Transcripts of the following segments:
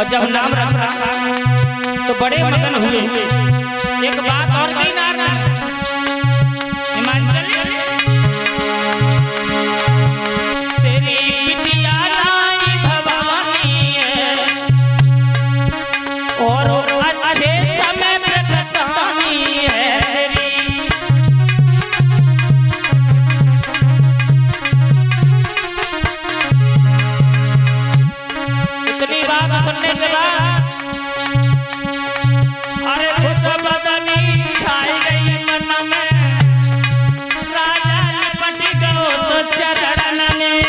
और जब नाम रखा तो बड़े मगन हुए। एक बात और कही नारद हिमांचल तेरी बिटिया लाई भवानी है और अच्छे समय पे कटानी है तेरी। इतनी बात सुनने के बाद अरे खुश बदनी छाई गई मन में, राजा लिपट गयो तो चरण में।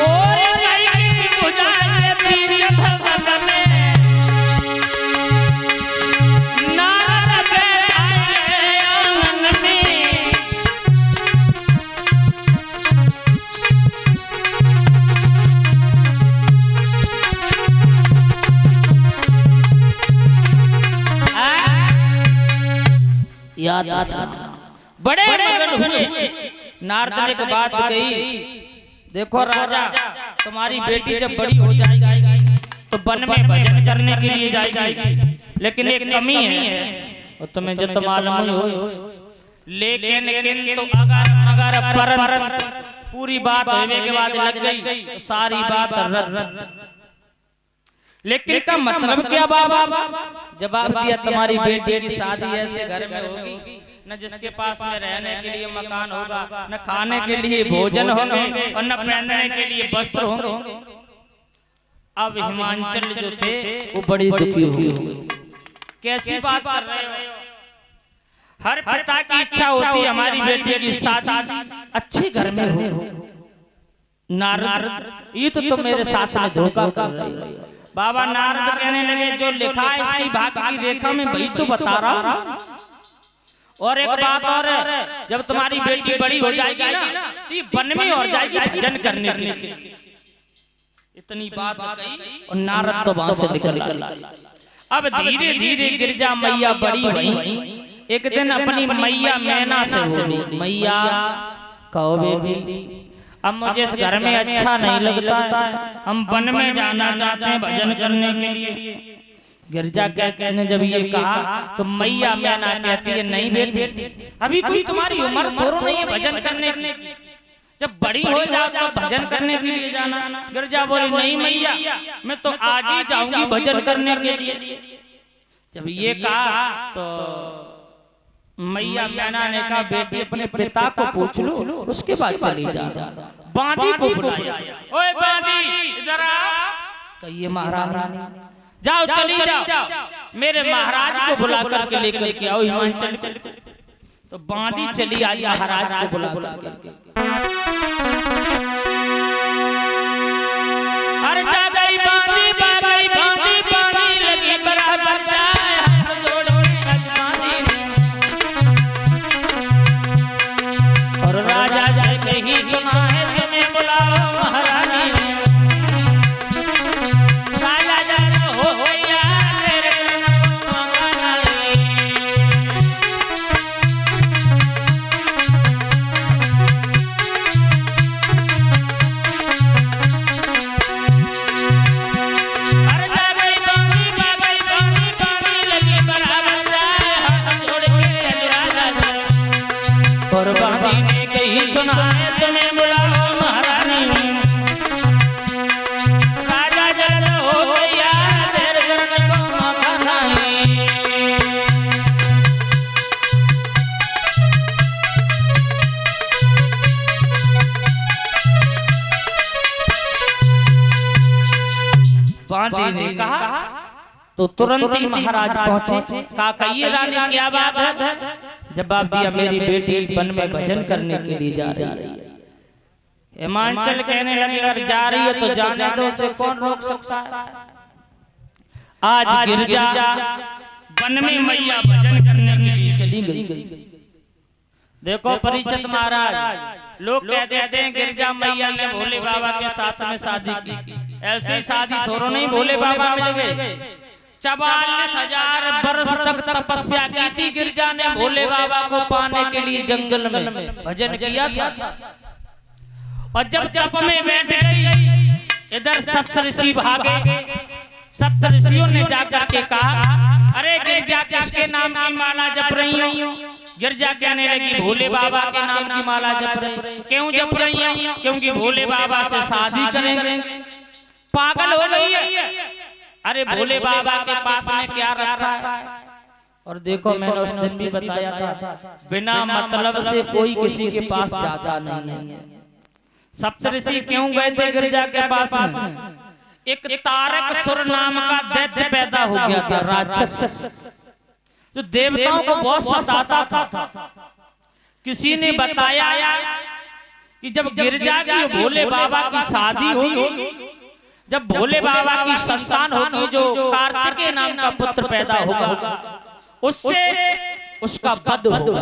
और गई गुजार प्रिय भवन में, नारद बैठाए आंगन में। याद बड़े मगन हुए। नारद ने एक बात कही, देखो राजा तुम्हारी बेटी जब बड़ी हो जाएगी तो वन में भजन करने के लिए जाएगी, लेकिन एक कमी है और तुम्हें जो तो मालूम हो। लेकिन तो अगर परंतु पूरी बात होने के बाद लग गई तो सारी बात रद्द। लेकिन का मतलब क्या बाबा? जवाब दिया तुम्हारी बेटी की शादी ऐसे घर में होगी न जिसके पास में रहने के लिए मकान होगा, न खाने के लिए भोजन होंगे और न पहनने के लिए वस्त्र होंगे। अब हिमांचल जो थे वो बड़ी दुखी हुए। कैसी बात कर रहे हो? हर पिता की इच्छा होती है हमारी बेटी की शादी अच्छे घर में हो। नारद ये तो तुम मेरे साथ में धोखा कर रहे हो। बाबा नारद कहने लगे जो लिखा है इसकी भाग्य की रेखा में वही तो बता रहा। और एक बात और है, जब तुम्हारी बेटी बड़ी हो जाएगी ना तो वन में और जाएगी भजन करने के लिए। इतनी बात कही और नारद तो वहां से निकल आए। अब धीरे धीरे गिरजा मैया बड़ी हुई। एक दिन अपनी मैया मैना से बोली, मैया कहो बेटी अब मुझे इस घर में अच्छा नहीं लगता है, हम वन में जाना चाहते हैं भजन करने के लिए। गिरजा कहते ने जब ये कहा तो मैया मैना कहती है नहीं बेटी अभी कोई तुम्हारी उम्र थोड़ा नहीं है भजन करने की, जब बड़ी हो जाओ तो भजन करने के लिए जाना। गिरजा बोली नहीं मैया मैं तो आज ही जाऊंगी भजन करने के लिए। जब ये कहा तो मैया मैना ने कहा बेटी अपने पिता को पूछ लो उसके बाद चली जा। बांदी को बुलाया, ओए बांदी इधर आ। कहिए महारानी जाओ चली जाओ मेरे महाराज को बुला करके लेकर के आओ हिमांचल। तो बांदी चली आई महाराज को बुला करके। अरे जा गई बांदी बांदी बांदी बांदी लगी बराबर जाए हाथ जोड़ के रख बांदी ने। और राजा से कही सुना है तुम्हें बुलाओ महारानी ने। राजा जब हो गया तेरे और बांदी ने कही सुना है तुम्हें बुलाओ महारानी। राजा जल हो गया देर करने को मौका नहीं। बांदी ने कहा तो तुरंत ही महाराज पहुंचे। कहा कहिए रानी क्या बात है? जवाब दिया मेरी बेटी वन में भजन करने के लिए जा रही है। हिमांचल कहने लगे अगर जा रही है तो जाने दो, उसे कौन रोक सकता है। आज गिरजा वन में मैया भजन करने के लिए चली गई। देखो परीक्षित महाराज लोग कहते हैं गिरजा मैया ने भोले बाबा के साथ में शादी की। ऐसी शादी थोड़ा नहीं भोले बाबा मिल गए। 44,000 वर्ष तक तपस्या की थी गिरजा ने भोले बाबा को पाने के लिए जंगल में भजन किया था। और जब तप में बैठ गई इधर सप्त ऋषि भागे। सप्त ऋषियों ने जाकर के कहा अरे गिरजा किसके नाम की माला जप रही हो? गिरजा कहने लगी भोले बाबा के नाम की माला जप रही। क्यों जप रही हो? क्योंकि भोले बाबा से शादी करेंगे। पागल हो गई है? अरे भोले बाबा के पास में क्या रखा है? और देखो मैंने उस दिन भी बताया था बिना मतलब से कोई किसी के पास जाता नहीं है। सप्तऋषि क्यों गए थे गिरजा के पास में? एक तारकासुर नाम का दैत्य पैदा हो गया था, राक्षस, जो देवताओं को बहुत सताता था। किसी ने बताया कि जब गिरजा की भोले बाबा की शादी होगी, जब भोले बाबा की संतान होगी, जो कार्तिकेय नाम का पुत्र पैदा होगा, उससे उसका वध होगा।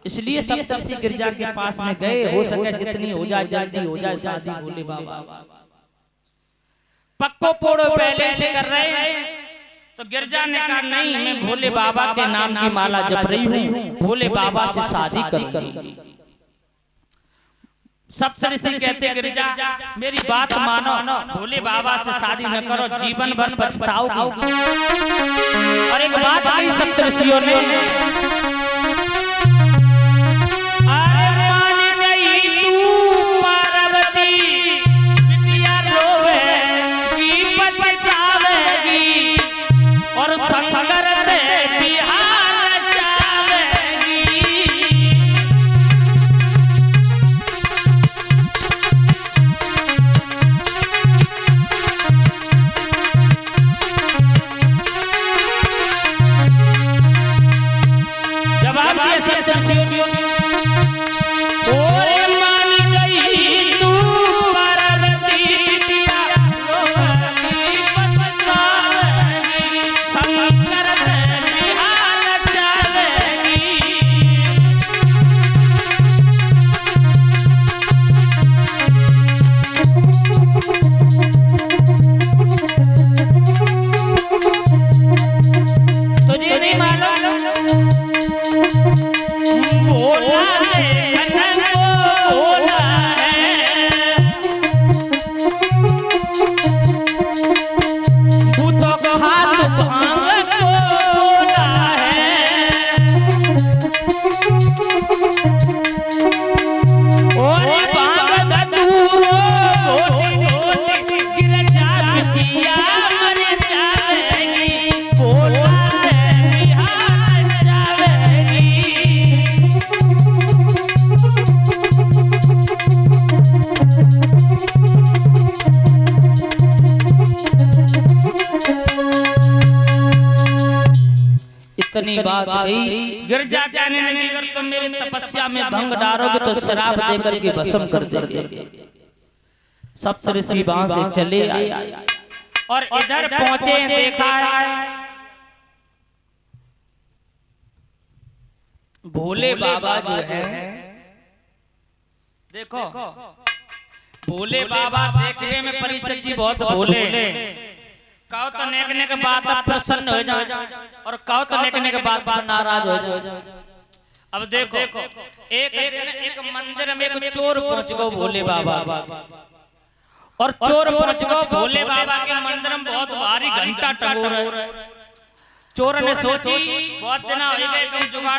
इसलिए सप्तऋषि गिरजा के पास में गए। हो सके जितनी हो जाए जल्दी हो जाए शादी भोले बाबा। पक्को पोड़ो पहले से कर रहे हैं। तो गिरजा ने कहा नहीं, मैं भोले बाबा के नाम की माला जप रही हूँ, भोले बाबा से शादी करूंगी। सप्तऋषि कहते गिरजा मेरी बात मानो, भोले बाबा से शादी न करो, जीवन भर पछताओगी। और एक बात कही सप्तऋषियों ने, अरे मान गई तू पार्वती, बिटिया रोवेगी पछतावेगी, और शंकर ते बिहार जावेगी। इतनी बात कही। गिरजा कहने लगी अगर तुम मेरी तपस्या में भंग डालोगे तो शराब देकर के भस्म कर देंगे। सप्तऋषि वहां से चले आए और इधर पहुंचे, देखा भोले बाबा जो है, देखो भोले बाबा देखने में परिचित जी बहुत भोले, कहो तो नेकने के बाद प्रसन्न हो जाओ और कहो तो नेकने के बाद नाराज हो जाओ। अब देखो एक मंदिर में एक चोर पहुंच गो भोले बाबा, और चोर पहुंच गो भोले बाबा के मंदिर में बहुत भारी घंटा टंगो रहे। चोर ने सोची बहुत दिन हो गए, जुगाड़